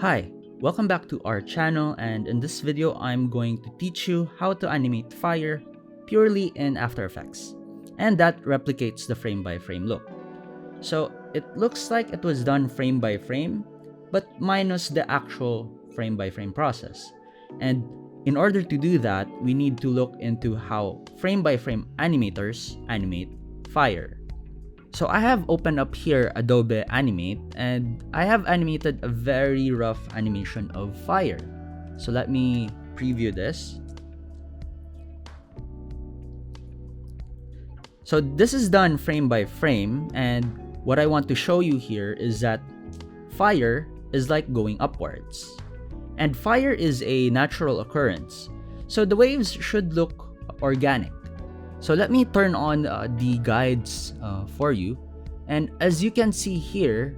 Hi, welcome back to our channel, and in this video I'm going to teach you how to animate fire purely in After Effects, and that replicates the frame by frame look. So it looks like it was done frame by frame, but minus the actual frame by frame process. And in order to do that, we need to look into how frame by frame animators animate fire. So I have opened up here Adobe Animate, and I have animated a very rough animation of fire. So let me preview this. So this is done frame by frame, and what I want to show you here is that fire is like going upwards. And fire is a natural occurrence, so the waves should look organic. So let me turn on the guides for you. And as you can see here,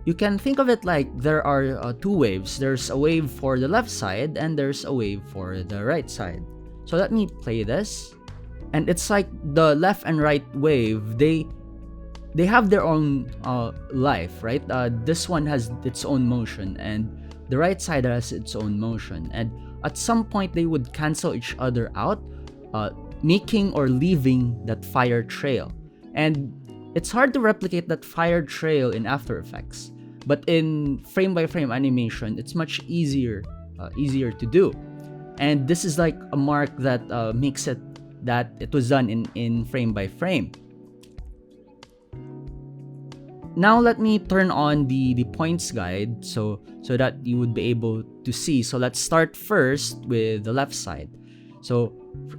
you can think of it like there are two waves. There's a wave for the left side and there's a wave for the right side. So let me play this. And it's like the left and right wave, they have their own life, right? This one has its own motion and the right side has its own motion. And at some point they would cancel each other out, making or leaving that fire trail. And it's hard to replicate that fire trail in After Effects, but in frame by frame animation it's much easier to do. And this is like a mark that makes it that it was done in frame by frame. Now let me turn on the points guide so that you would be able to see. So let's start first with the left side. So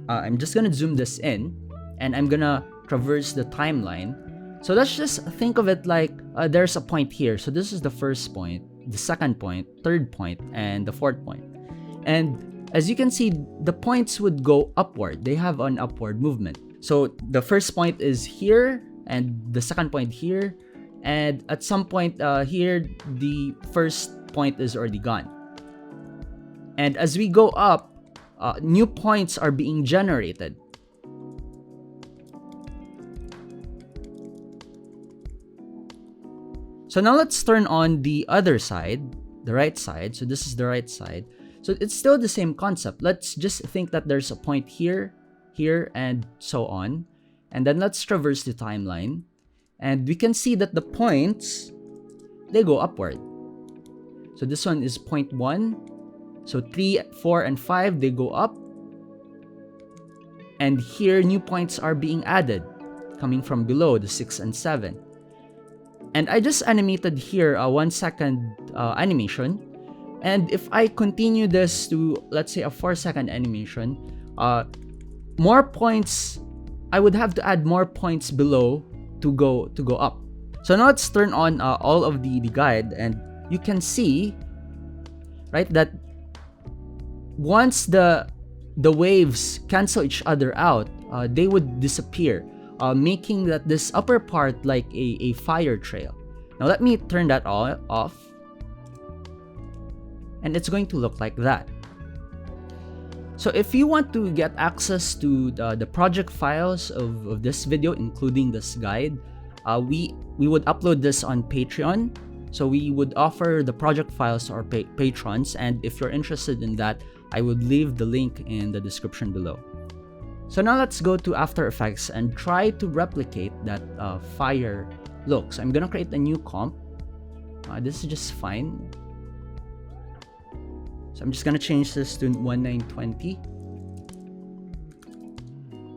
I'm just gonna zoom this in and I'm gonna traverse the timeline. So let's just think of it like there's a point here. So this is the first point, the second point, third point, and the fourth point. And as you can see, the points would go upward. They have an upward movement. So the first point is here and the second point here. And at some point here, the first point is already gone. And as we go up, new points are being generated. So now let's turn on the other side, the right side. So this is the right side. So it's still the same concept. Let's just think that there's a point here, here, and so on. And then let's traverse the timeline. And we can see that the points, they go upward. So this one is point 1. So 3, 4, and 5, they go up. And here, new points are being added, coming from below, the 6 and 7. And I just animated here a 1 second animation. And if I continue this to, let's say, a 4-second animation, more points, I would have to add more points below to go up. So now let's turn on all of the guide, and you can see, right, that once the waves cancel each other out, they would disappear, making that this upper part like a fire trail. Now let me turn that all off, and it's going to look like that. So if you want to get access to the project files of this video, including this guide, we would upload this on Patreon. So we would offer the project files to our patrons, and if you're interested in that, I would leave the link in the description below. So now let's go to After Effects and try to replicate that fire look. So I'm gonna create a new comp. This is just fine. So I'm just gonna change this to 1920,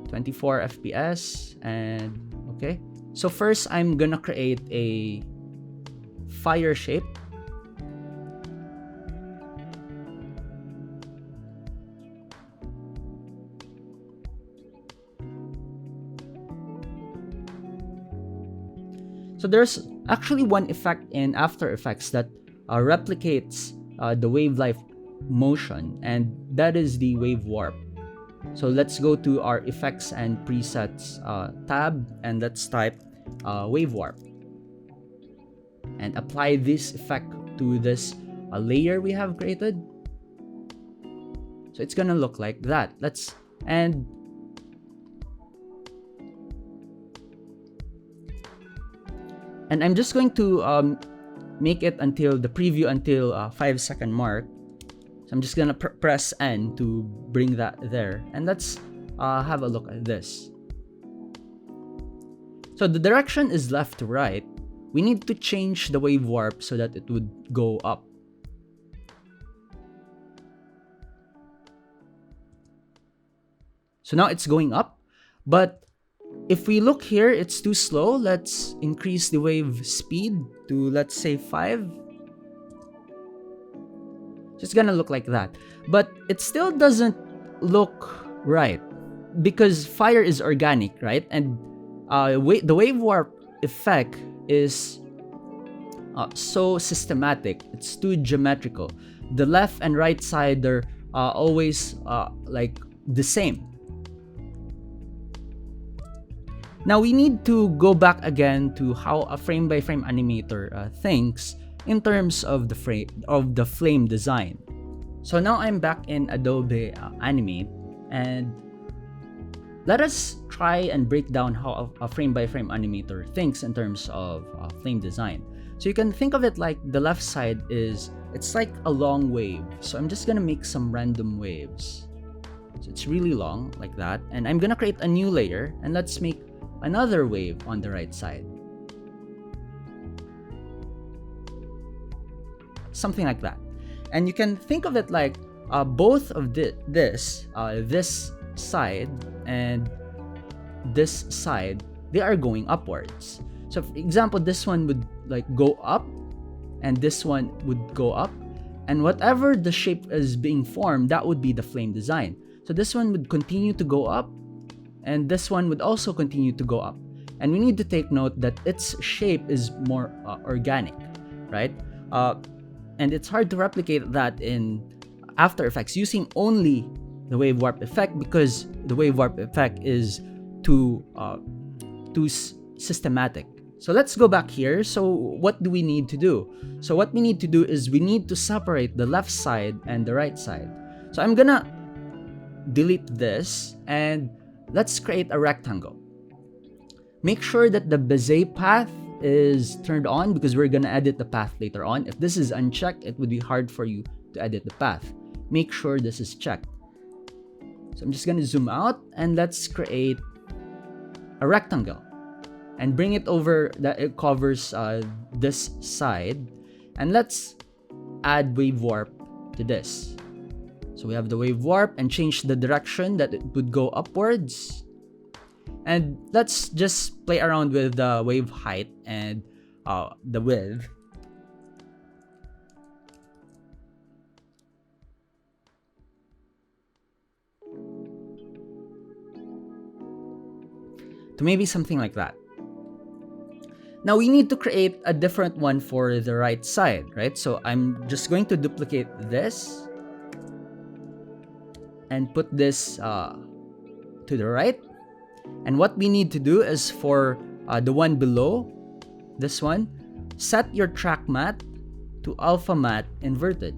24 FPS, and okay. So first I'm gonna create a fire shape. So there's actually one effect in After Effects that replicates the wave life motion, and that is the wave warp. So let's go to our effects and presets tab, and let's type wave warp and apply this effect to this layer we have created. So it's gonna look like that. And I'm just going to make it until the preview until 5-second mark. So I'm just gonna press N to bring that there, and let's have a look at this. So the direction is left to right. We need to change the wave warp so that it would go up. So now it's going up, but if we look here, it's too slow. Let's increase the wave speed to, let's say, 5. So it's gonna look like that, but it still doesn't look right because fire is organic, right? And the wave warp effect is so systematic. It's too geometrical. The left and right side are always like the same. Now we need to go back again to how a frame-by-frame animator thinks in terms of the flame design. So now I'm back in Adobe Animate, and let us try and break down how a frame-by-frame animator thinks in terms of flame design. So you can think of it like the left side it's like a long wave. So I'm just gonna make some random waves. So it's really long like that, and I'm gonna create a new layer, and let's make another wave on the right side. Something like that. And you can think of it like both of this side and this side, they are going upwards. So for example, this one would like go up, and this one would go up, and whatever the shape is being formed, that would be the flame design. So this one would continue to go up, and this one would also continue to go up. And we need to take note that its shape is more organic, right? And it's hard to replicate that in After Effects using only the wave warp effect, because the wave warp effect is too systematic. So let's go back here. So what do we need to do? So what we need to do is we need to separate the left side and the right side. So I'm gonna delete this, and let's create a rectangle. Make sure that the Bezier path is turned on because we're gonna edit the path later on. If this is unchecked, it would be hard for you to edit the path. Make sure this is checked. So I'm just gonna zoom out, and let's create a rectangle and bring it over that it covers this side, and let's add wave warp to this. So we have the wave warp, and change the direction that it would go upwards. And let's just play around with the wave height and the width. To maybe something like that. Now we need to create a different one for the right side, right? So I'm just going to duplicate this and put this to the right. And what we need to do is for the one below, this one, set your track matte to alpha matte inverted.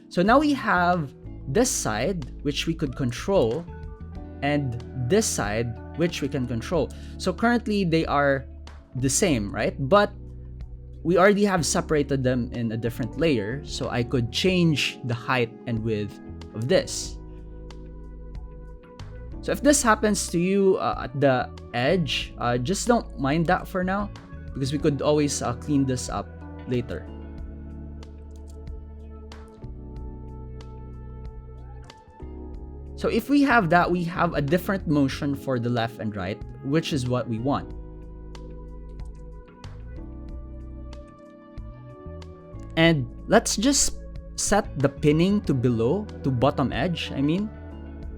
So now we have this side, which we could control, and this side, which we can control. So currently they are the same, right? But we already have separated them in a different layer, so I could change the height and width of this. So if this happens to you at the edge, just don't mind that for now, because we could always clean this up later. So if we have that, we have a different motion for the left and right, which is what we want. And let's just set the pinning to below, to bottom edge, I mean.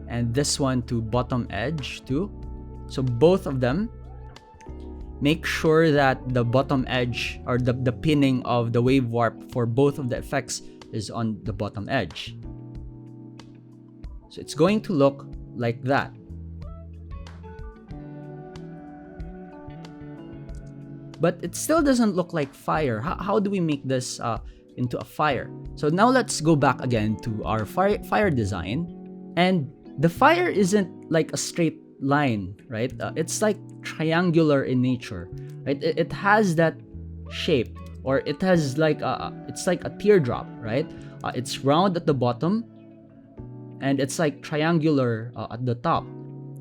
And this one to bottom edge too. So both of them. Make sure that the bottom edge or the pinning of the wave warp for both of the effects is on the bottom edge. So it's going to look like that. But it still doesn't look like fire. How do we make this into a fire? So now let's go back again to our fire design. And the fire isn't like a straight line, right? It's like triangular in nature, right? It has that shape or it has like it's like a teardrop, right? It's round at the bottom and it's like triangular at the top.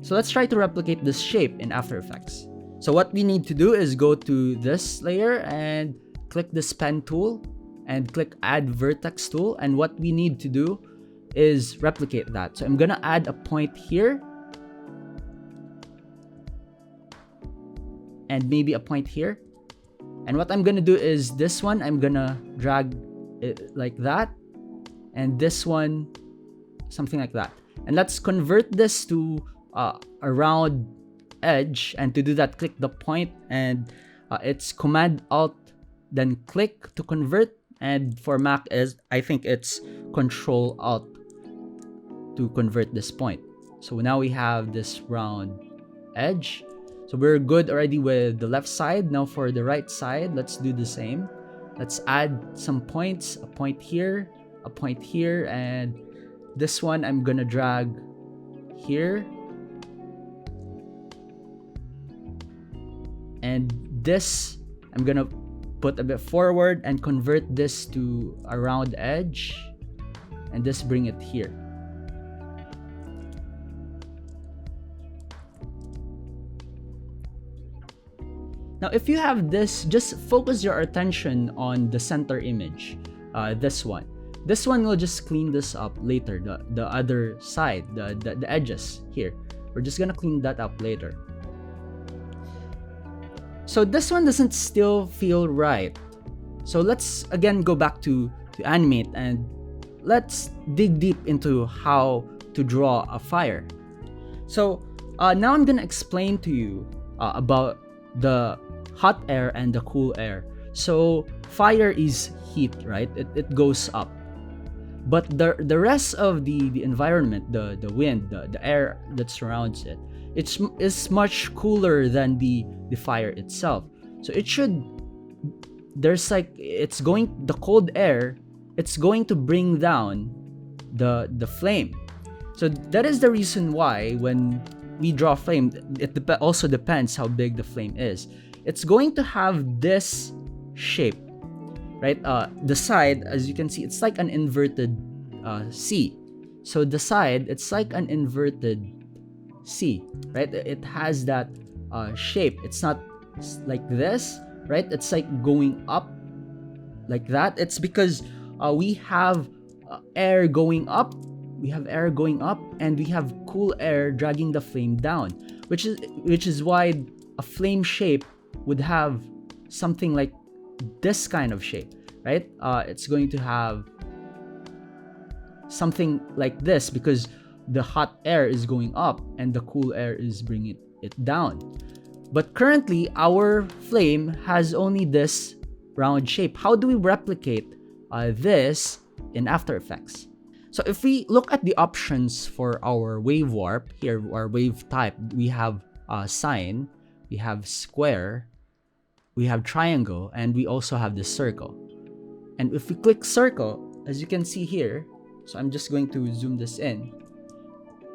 So let's try to replicate this shape in After Effects. So what we need to do is go to this layer and click this pen tool and click add vertex tool, and what we need to do is replicate that. So I'm gonna add a point here and maybe a point here, and what I'm gonna do is this one I'm gonna drag it like that, and this one something like that. And let's convert this to a round edge, and to do that click the point, and it's Command Alt then click to convert, and for Mac is I think it's Control Alt to convert this point. So now we have this round edge. So we're good already with the left side. Now for the right side, let's do the same. Let's add some points, a point here, a point here, and this one I'm gonna drag here. And this I'm gonna put a bit forward and convert this to a round edge, and this bring it here. Now if you have this, just focus your attention on the center image, this one. This one will just clean this up later, the other side, the edges here. We're just gonna clean that up later. So this one doesn't still feel right. So let's again go back to animate, and let's dig deep into how to draw a fire. So now I'm gonna explain to you about the hot air and the cool air. So fire is heat, right? It goes up. But the rest of the environment, the wind, the air that surrounds it, is much cooler than the fire itself. So it should, there's like, the cold air, it's going to bring down the flame. So that is the reason why when we draw flame, it also depends how big the flame is. It's going to have this shape, right? The side, as you can see, it's like an inverted C. So the side, it's like an inverted C, right? It has that shape. It's not like this, right? It's like going up like that. It's because we have air going up. We have air going up, and we have cool air dragging the flame down, which is why a flame shape would have something like this kind of shape, right? It's going to have something like this because the hot air is going up and the cool air is bringing it down. But currently, our flame has only this round shape. How do we replicate this in After Effects? So if we look at the options for our wave warp, here, our wave type, we have sine, we have square, we have triangle, and we also have the circle. And if we click circle, as you can see here, so I'm just going to zoom this in.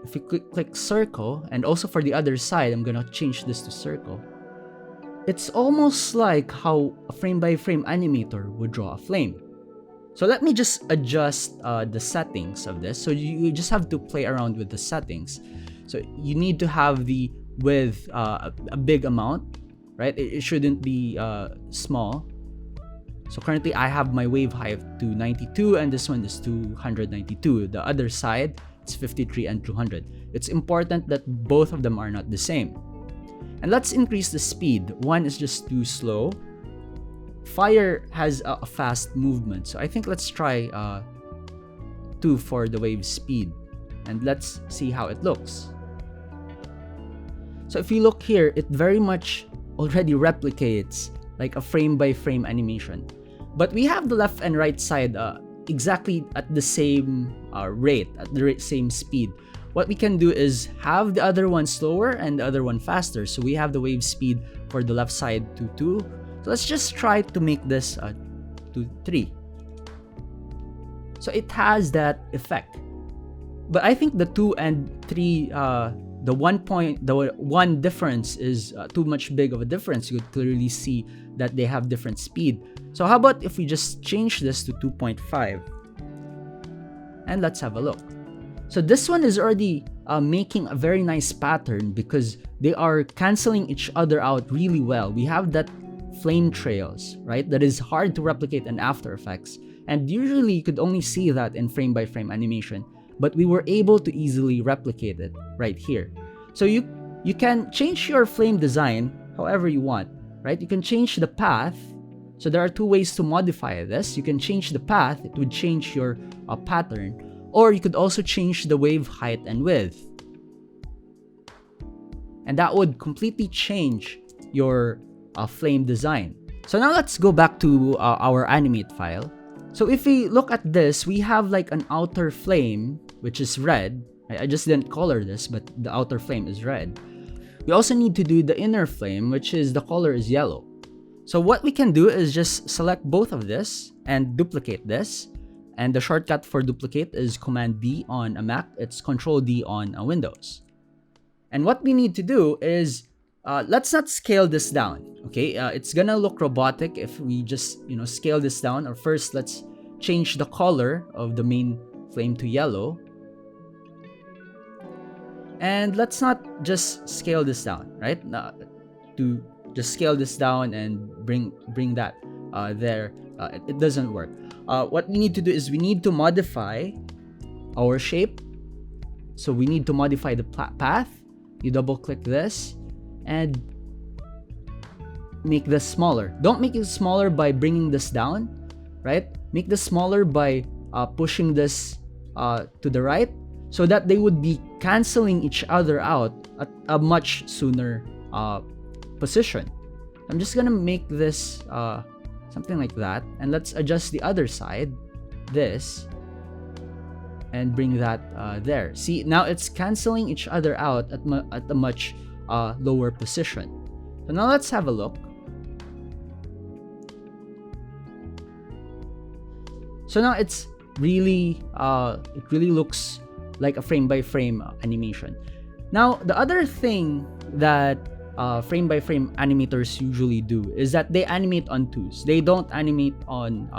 If we click circle, and also for the other side, I'm gonna change this to circle. It's almost like how a frame-by-frame animator would draw a flame. So let me just adjust the settings of this. So you just have to play around with the settings. So you need to have the width a big amount, right? It shouldn't be small. So currently I have my wave height to 92 and this one is 292. The other side, it's 53 and 200. It's important that both of them are not the same. And let's increase the speed. One is just too slow. Fire has a fast movement, so I think let's try 2 for the wave speed, and let's see how it looks. So if you look here, it very much already replicates like a frame-by-frame animation. But we have the left and right side exactly at the same rate, at the same speed. What we can do is have the other one slower and the other one faster. So we have the wave speed for the left side to 2. So let's just try to make this to 3. So it has that effect. But I think the 2 and 3 the one difference is too much big of a difference. You could clearly see that they have different speed. So how about if we just change this to 2.5, and let's have a look. So this one is already making a very nice pattern because they are canceling each other out really well. We have that flame trails, right? That is hard to replicate in After Effects, and usually you could only see that in frame by frame animation, but we were able to easily replicate it right here. So you can change your flame design however you want, right? You can change the path. So there are two ways to modify this. You can change the path, it would change your pattern, or you could also change the wave height and width, and that would completely change your flame design. So now let's go back to our animate file. So if we look at this, we have like an outer flame, which is red. I just didn't color this, but the outer flame is red. We also need to do the inner flame, which is the color is yellow. So what we can do is just select both of this and duplicate this. And the shortcut for duplicate is Command D on a Mac. It's Control D on a Windows. And what we need to do is, let's not scale this down, okay? It's gonna look robotic if we just, scale this down. Or first, let's change the color of the main flame to yellow. And let's not just scale this down, right? To just scale this down and bring that there, it doesn't work. What we need to do is we need to modify our shape. So we need to modify the path. You double click this and make this smaller. Don't make it smaller by bringing this down, right? Make this smaller by pushing this to the right, so that they would be canceling each other out at a much sooner position. I'm just gonna make this something like that, and let's adjust the other side, this, and bring that there. See, now it's canceling each other out at a much lower position. So now let's have a look. So now it's really it really looks like a frame by frame animation. Now the other thing that frame by frame animators usually do is that they animate on twos. They don't animate on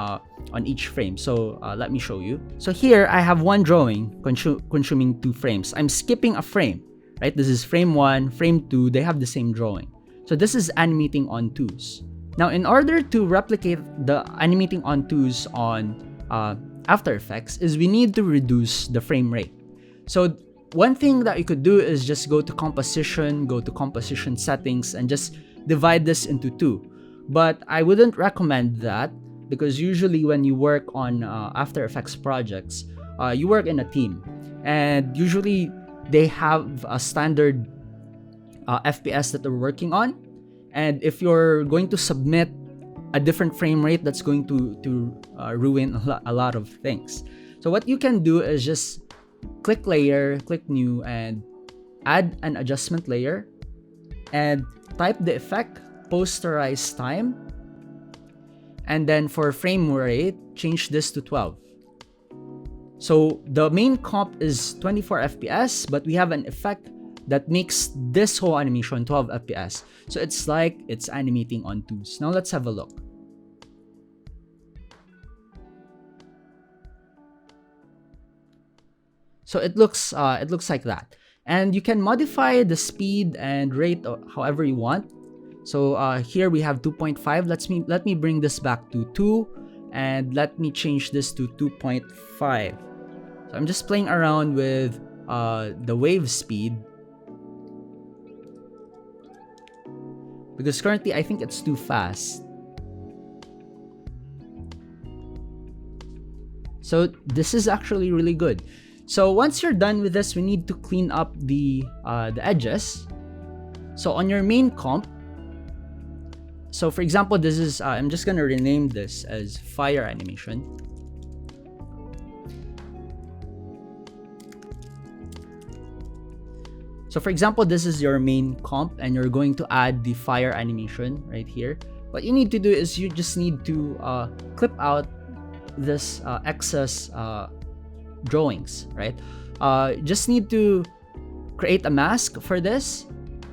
each frame. So let me show you. So here I have one drawing consuming 2 frames. I'm skipping a frame, right? This is frame 1, frame 2, they have the same drawing. So this is animating on twos. Now in order to replicate the animating on twos on After Effects is we need to reduce the frame rate. So one thing that you could do is just go to composition, go to composition settings, and just divide this into 2. But I wouldn't recommend that, because usually when you work on After Effects projects, you work in a team, and usually they have a standard FPS that they're working on. And if you're going to submit a different frame rate, that's going to ruin a lot of things. So what you can do is just click layer, click new, and add an adjustment layer, and type the effect posterize time, and then for frame rate, change this to 12. So the main comp is 24 FPS, but we have an effect that makes this whole animation 12 FPS. So it's like it's animating on twos. Now let's have a look. So it looks like that, and you can modify the speed and rate however you want. So here we have 2.5. Let me bring this back to 2, and let me change this to 2.5. So I'm just playing around with the wave speed, because currently I think it's too fast. So this is actually really good. So once you're done with this, we need to clean up the edges. So on your main comp, so for example, this is I'm just gonna rename this as fire animation. So for example, this is your main comp, and you're going to add the fire animation right here. What you need to do is you just need to clip out this excess drawings, right? Just need to create a mask for this.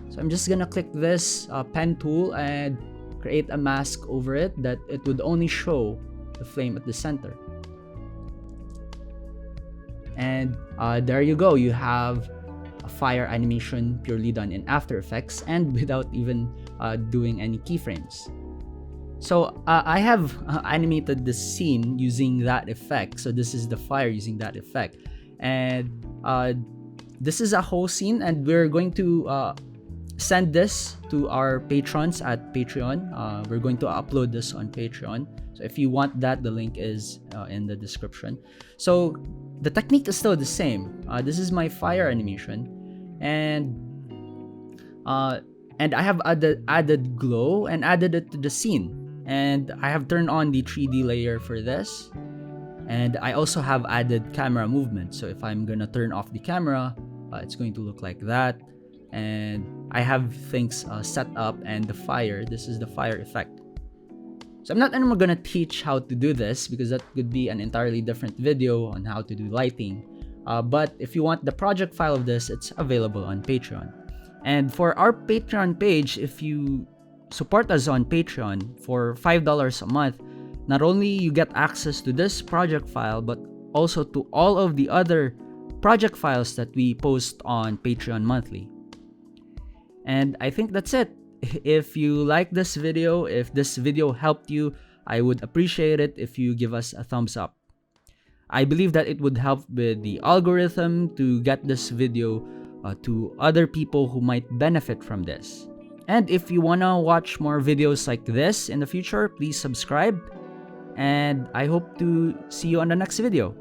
So I'm just gonna click this pen tool and create a mask over it that it would only show the flame at the center. And there you go. You have a fire animation purely done in After Effects and without even doing any keyframes. So I have animated this scene using that effect. So this is the fire using that effect. And this is a whole scene, and we're going to send this to our patrons at Patreon. We're going to upload this on Patreon. So if you want that, the link is in the description. So the technique is still the same. This is my fire animation, and I have added glow and added it to the scene. And I have turned on the 3D layer for this. And I also have added camera movement. So if I'm gonna turn off the camera, it's going to look like that. And I have things set up, and the fire, this is the fire effect. So I'm not anymore gonna teach how to do this because that could be an entirely different video on how to do lighting. But if you want the project file of this, it's available on Patreon. And for our Patreon page, if you support us on Patreon for $5 a month, not only you get access to this project file, but also to all of the other project files that we post on Patreon monthly. And I think that's it. If you like this video, if this video helped you, I would appreciate it if you give us a thumbs up. I believe that it would help with the algorithm to get this video to other people who might benefit from this. And if you wanna watch more videos like this in the future, please subscribe. And I hope to see you on the next video.